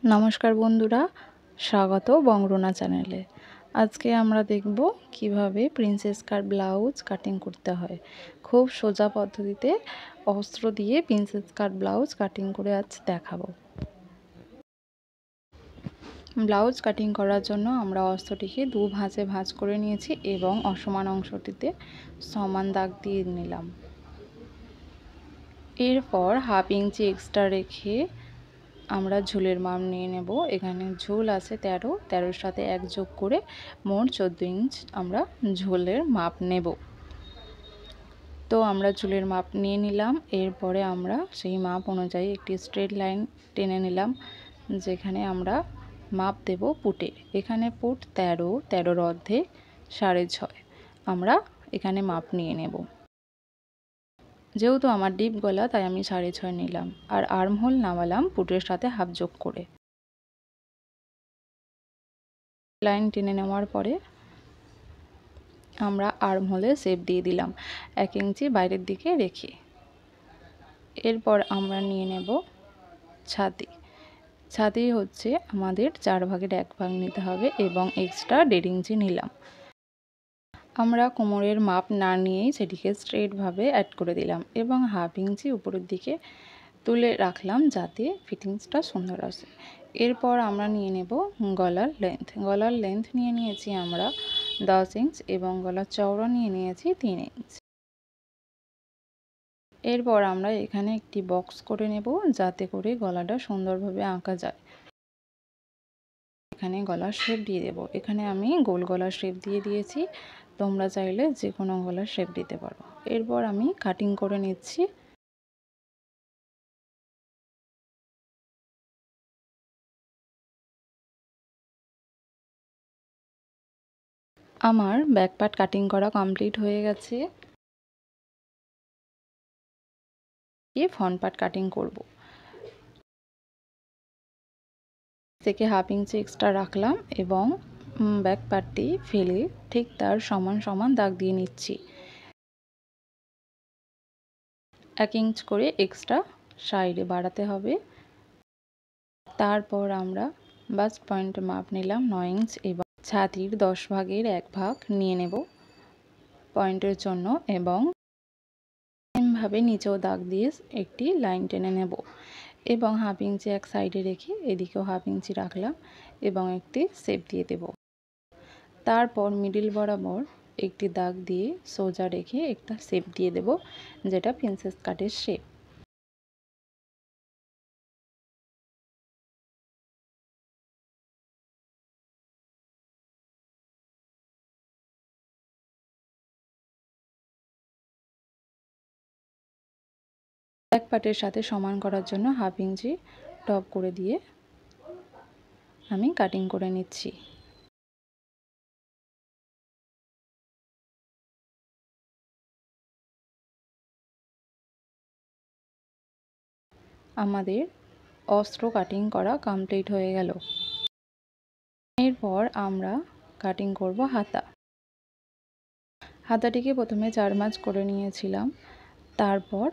নমস্কার বন্ধুরা, স্বাগত বংরুনা চ্যানেলে। আজকে আমরা দেখব কিভাবে প্রিন্সেস কাট ব্লাউজ কাটিং করতে হয়। খুব সোজা পদ্ধতিতে অস্ত্র দিয়ে প্রিন্সেস কাট ব্লাউজ কাটিং করে আজ দেখাবো। ব্লাউজ কাটিং করার জন্য আমরা অস্ত্রটিকে দু ভাঁজে ভাঁজ করে নিয়েছি এবং অসমান অংশটিতে সমান দাগ দিয়ে নিলাম। এরপর 1/2 ইঞ্চি এক্সট্রা রেখে আমরা ঝুলের মাপ নিয়ে নেব। এখানে ঝুল আছে 13 সাথে 1 যোগ করে মোট 14 ইঞ্চ আমরা ঝুলের মাপ নেব। তো আমরা ঝুলের মাপ নিয়ে নিলাম। এরপরে আমরা সেই মাপ অনুযায়ী একটি স্ট্রেট লাইন টেনে নিলাম, যেখানে আমরা মাপ দেব পুটের। এখানে পুট 13 অর্ধেক 6.5 আমরা এখানে মাপ নিয়ে নেব। যেহেতু আমার ডিপ গলা তাই আমি 6.5 নিলাম, আর আর্মহোল নামালাম পুটের সাথে হাফ যোগ করে। লাইন টেনে নেওয়ার পরে আমরা আর্মহোলে শেপ দিয়ে দিলাম 1 ইঞ্চি বাইরের দিকে রেখে। এরপর আমরা নিয়ে নেব ছাতি। ছাতি হচ্ছে আমাদের 4 ভাগের 1 ভাগ নিতে হবে এবং এক্সট্রা 1.5 ইঞ্চি নিলাম। আমরা কোমরের মাপ না নিয়েই সেটিকে স্ট্রেটভাবে অ্যাড করে দিলাম এবং 1/2 ইঞ্চি উপরের দিকে তুলে রাখলাম যাতে ফিটিংসটা সুন্দর আসে। এরপর আমরা নিয়ে নেব গলার লেন্থ। গলার লেন্থ নিয়ে নিয়েছি আমরা 10 ইঞ্চ এবং গলার চওড়া নিয়ে নিয়েছি 3 ইঞ্চ। এরপর আমরা এখানে একটি বক্স করে নেব যাতে করে গলাটা সুন্দরভাবে আঁকা যায়। এখানে গলার শেপ দিয়ে দেব। এখানে আমি গোল গলার শেপ দিয়ে দিয়েছি, তোমরা চাইলে যে কোনো গলার শেপ দিতে পারো। এরপর আমি কাটিং করে নিচ্ছি। আমার ব্যাক পার্ট কাটিং করা কমপ্লিট হয়ে গেছে। ফ্রন্ট পার্ট কাটিং করব। থেকে 1/2 ইঞ্চি এক্সট্রা রাখলাম এবং ব্যাক পার্টটি ফেলে ঠিক তার সমান সমান দাগ দিয়ে নিচ্ছি। 1 ইঞ্চ করে এক্সট্রা সাইডে বাড়াতে হবে। তারপর আমরা বাস্ট পয়েন্টে মাপ নিলাম 9 ইঞ্চ এবং ছাতির 10 ভাগের 1 ভাগ নিয়ে নেব পয়েন্টের জন্য এবং এমভাবে নিচেও দাগ দিয়ে একটি লাইন টেনে নেব এবং 1/2 ইঞ্চি এক সাইডে রেখে এদিকেও 1/2 ইঞ্চি রাখলাম এবং একটি শেপ দিয়ে দেব। তারপর মিডিল বরাবর একটি দাগ দিয়ে সোজা রেখে একটা শেপ দিয়ে দেব, যেটা প্রিন্সেস কাটের শেপ। ব্যাক পার্টের সাথে সমান করার জন্য 1/2 ইঞ্চি টপ করে দিয়ে আমি কাটিং করে নিচ্ছি। আমাদের অস্ত্র কাটিং করা কমপ্লিট হয়ে গেল। এরপর আমরা কাটিং করব হাতা। হাতাটিকে প্রথমে 4 ভাঁজ করে নিয়েছিলাম, তারপর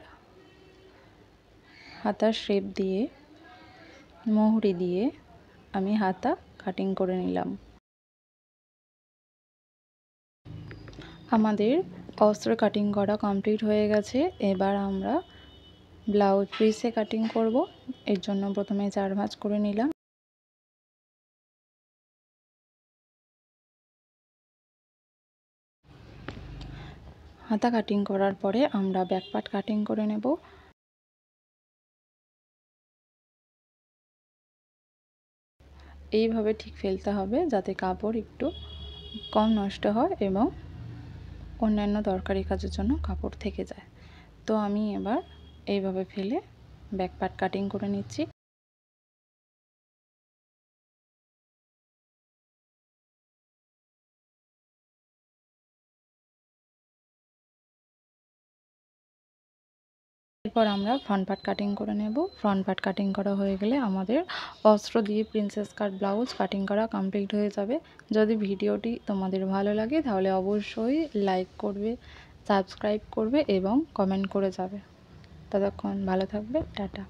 হাতার শেপ দিয়ে মুহুরি দিয়ে আমি হাতা কাটিং করে নিলাম। আমাদের অস্ত্র কাটিং করা কমপ্লিট হয়ে গেছে। এবার আমরা ব্লাউজ পিসে কাটিং করব। এর জন্য প্রথমে 4 ভাঁজ করে নিলাম। হাতা কাটিং করার পরে আমরা ব্যাক পার্ট কাটিং করে নেব। এইভাবে ঠিক ফেলতে হবে যাতে কাপড় একটু কম নষ্ট হয় এবং অন্যান্য দরকারি কাজের জন্য কাপড় থেকে যায়। তো আমি এবার এইভাবে ফেলে ব্যাক পার্ট কাটিং করে নিচ্ছি। এরপর আমরা ফ্রন্ট পার্ট কাটিং করে নেব। ফ্রন্ট পার্ট কাটিং করা হয়ে গেলে আমাদের অস্ত্র দিয়ে প্রিন্সেস কাট ব্লাউজ কাটিং করা কমপ্লিট হয়ে যাবে। যদি ভিডিওটি তোমাদের ভালো লাগে তাহলে অবশ্যই লাইক করবে, সাবস্ক্রাইব করবে এবং কমেন্ট করে যাবে। ততক্ষণ ভালো থাকবে, টাটা।